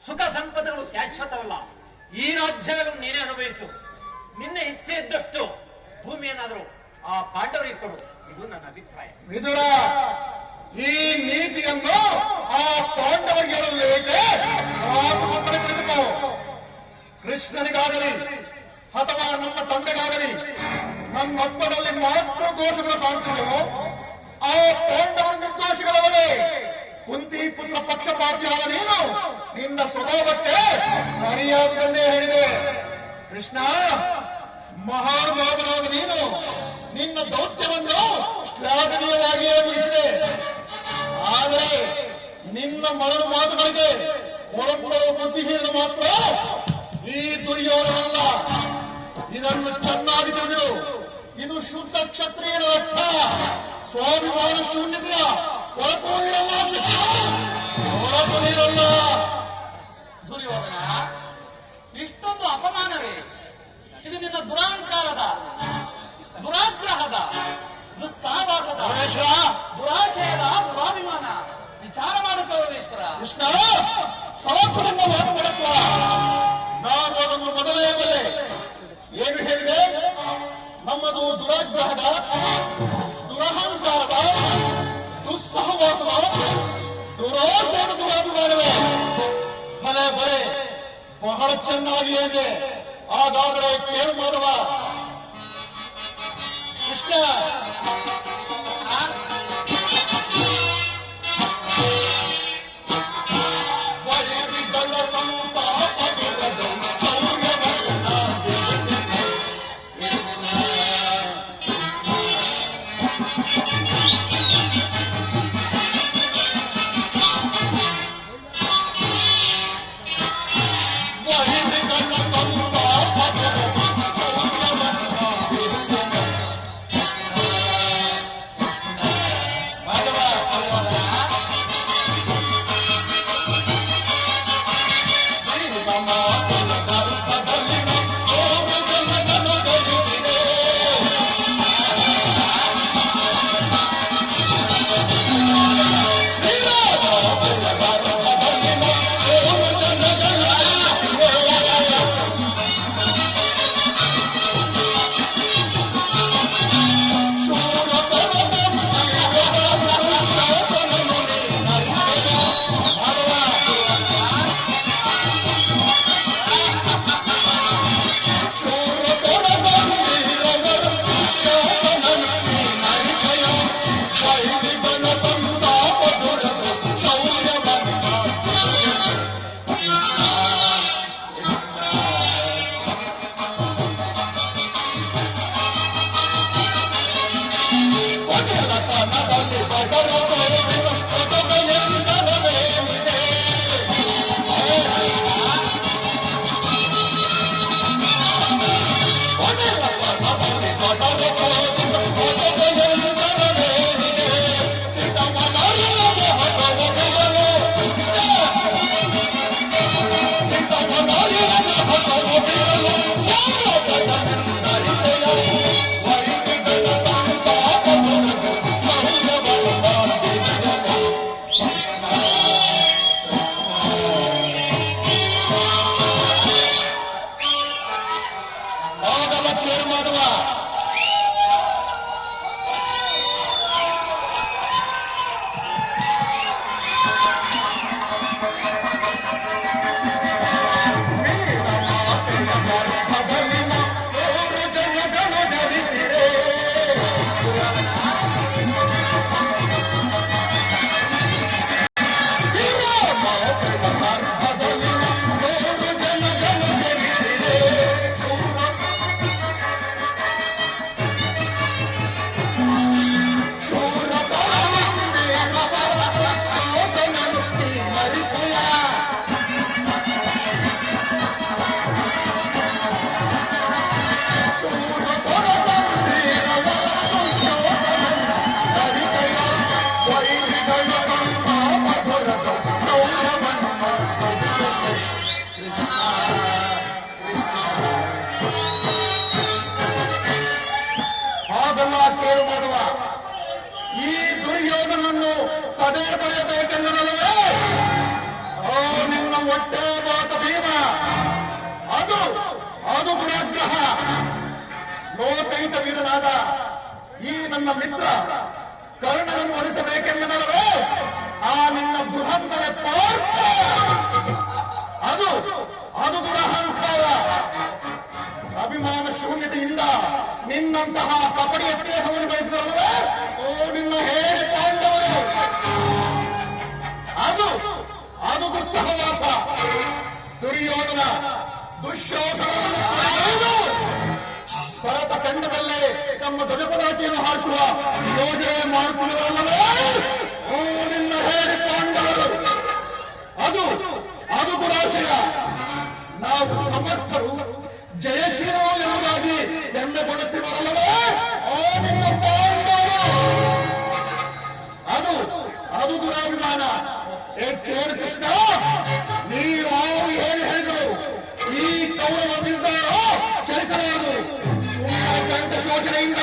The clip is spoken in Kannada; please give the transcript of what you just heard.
ಸುಖ ಸಂಪದಗಳು ಶಾಶ್ವತವಲ್ಲ. ಈ ರಾಜ್ಯಗಳನ್ನು ನೀನೇ ಅನುಭವಿಸು. ನಿನ್ನ ಇಚ್ಛೆ ಇದ್ದಷ್ಟು ಭೂಮಿಯನ್ನಾದರೂ ಆ ಪಾಂಡವರಿಗೆ ಕೊಡು. ಇದು ನನ್ನ ಅಭಿಪ್ರಾಯ. ವಿದುರ, ಈ ನೀತಿಯನ್ನು ಆ ಪಾಂಡವರಿಗೆ ಹೇಳಲೇಕೆ? ಕೃಷ್ಣನಿಗಾಗಲಿ ಅಥವಾ ನಮ್ಮ ತಂದೆಗಾಗಲಿ ನನ್ನೊಬ್ಬನಲ್ಲಿ ಮಾತ್ರ ದೋಷಗಳು ಕಾಣುತ್ತಿದ್ದವು. ಆ ಪಾಂಡವರ ನಿರ್ದೋಷಗಳವರೇ. ಕುಂತಿ ಪುತ್ರ ಪಕ್ಷಪಾತಿಯಾದ ನೀನು ನಿನ್ನ ಸ್ವಭಾವಕ್ಕೆ ಸರಿಯಾದನ್ನೇ ಹೇಳಿದೆ. ಕೃಷ್ಣ, ಮಹಾನುಭಾವನಾದ ನೀನು ನಿನ್ನ ದೌತ್ಯವನ್ನು ಶ್ಲಾಘನೀಯವಾಗಿಯೇ ಮುಗಿಸಿದೆ. ಆದರೆ ನಿನ್ನ ಮರಳು ಮಾತುಗಳಿಗೆ ಹೊರಬರುವ ಬುದ್ಧಿಹೀನ ಮಾತ್ರ ಈ ದುರ್ಯೋಧನಲ್ಲ. ಇದನ್ನು ಚೆನ್ನಾಗಿ ತಿಳಿದಿರು. ಇದು ಶುದ್ಧ ಕ್ಷತ್ರಿಯರ ಅರ್ಥ. ಸ್ವಾಭಿಮಾನ ಶೂನ್ಯತೆಯ ಹೊರಪು ನೀರಲ್ಲ. ದುರ್ಯೋಧನ, ಇಷ್ಟೊಂದು ಅಪಮಾನವೇ? ಇದು ನಿನ್ನ ದುರಾಂಕಾರದ, ದುರಾಗ್ರಹದ, ದುಸ್ಸಾಹಸದ, ದುರಾಶಯದ ದುರಾಭಿಮಾನ. ವಿಚಾರ ಮಾಡಿಕೊಳ್ಳುವೇಶ್ವರ. ಕೃಷ್ಣ, ಸಮರ್ಪಣೆಯಿಂದ ಮಾತುಕೊಡುತ್ತ ನಾನು ಅದನ್ನು ಮೊದಲೇ ಬಲ್ಲೆ. ಏನು ಹೇಳಿದೆ? ನಮ್ಮದು ದುರಾಗ್ರಹದ, ದುರಹಂಕಾರದ, ದುಸ್ಸಹವಾಸದ, ದುರಾಶಯದ ದುರಾಭಿಮಾನವೇ. ಬಲೆ ಬಲೆ, ಬಹಳ ಚೆನ್ನಾಗಿ ಹೇಳಿದೆ. ಹಾಗಾದರೆ ಕೇಳು ಮಾಧವ. ಕೃಷ್ಣ, ಸದೆ ಬರೆಯಬೇಕೆಂದನಲ್ಲವೇ? ನಿನ್ನ ಹೊಟ್ಟೆ ಅದು ದುರಾಗ್ರಹ. ಲೋಕೈಕ ವೀರನಾದ ಈ ನನ್ನ ಮಿತ್ರ ಕರ್ಣನನ್ನು ಒಲಿಸಬೇಕೆಂದರೆ ಆ ನಿನ್ನ ದುರಂತರ ಪಾರ್ಥ ಅದು ಅದು ದುರಹಂಕಾರ. ಅಭಿಮಾನ ಶೂನ್ಯತೆಯಿಂದ ನಿನ್ನಂತಹ ಕಪಟಿಯ ಸ್ನೇಹವನ್ನು ಬಯಸಿದವರೇ ಓ ನಿನ್ನ ಹೇಳಿ ಪಾಂಡವರು. ಅದು ಅದು ದುಸ್ಸಹವಾಸ. ದುರ್ಯೋಧನ ದುಶ್ಯೋಧನವನ್ನು ಭರತ ಖಂಡದಲ್ಲೇ ತಮ್ಮ ಧ್ವಜಪದಾಟಿಯನ್ನು ಹಾಕುವ ಯೋಜನೆ ಮಾಡುತ್ತಿರುವಲ್ಲವೇ ಓ ನಿನ್ನ ಹೇಳಿ ಪಾಂಡವರು. ಅದು ಅದು ದುರಾಶಯ. ನಾವು ಸಮರ್ಥರು ಜಯಶೀಲರು ಎಂಬುದಾಗಿ ಹೆಮ್ಮೆಪಡುತ್ತಿರುವಲ್ಲವೇ ಓ ನಿನ್ನ ಪಾಂಡವರು. ಅದು ಅದು ದುರಾಭಿಮಾನ. ಕೇಳು ಕೃಷ್ಣ, ನೀವು ಏನು ಹೇಳಿದರು ಈ ಕೌರವ ನಿರ್ಧಾರ ಚಲಿಸಲಾರದು. ಕಂಠ ಶೋಚನೆಯಿಂದ